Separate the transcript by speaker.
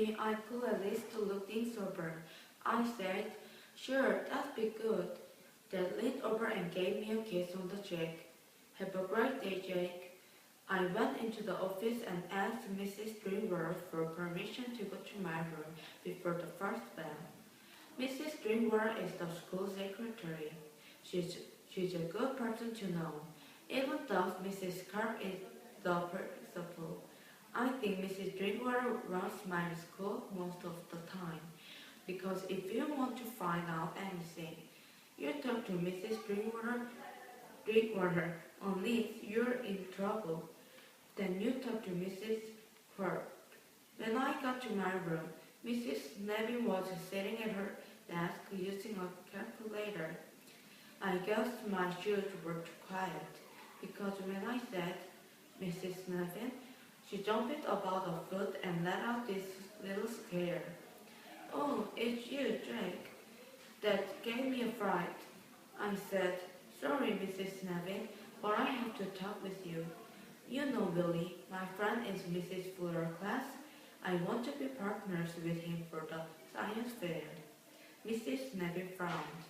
Speaker 1: maybe I could at least look things over. I said, sure, that'd be good. Dad leaned over and gave me a kiss on the cheek. Have a great day, Jake. I went into the office and asked Mrs. Drinkwater for permission to go to my room before the first bell. Mrs. Drinkwater is the school secretary. She's a good person to know, even though Mrs. Carp is the principal. I think Mrs. Drinkwater runs my school most of the time, because if you want to find out anything, you talk to Mrs. Drinkwater, unless you're in trouble. Then you talk to Mrs. Carp. When I got to my room, Mrs. Neville was sitting at her desk using a calculator. I guess my shoes were too quiet, because when I said, Mrs. Neville, she jumped about the foot and let out this little scare. Oh, it's you, Jake. That gave me a fright. I said, sorry, Mrs. Neville, but I have to talk with you. You know Billy, my friend is Mrs. Fuller's class. I want to be partners with him for the science fair. Mrs. Neville frowned.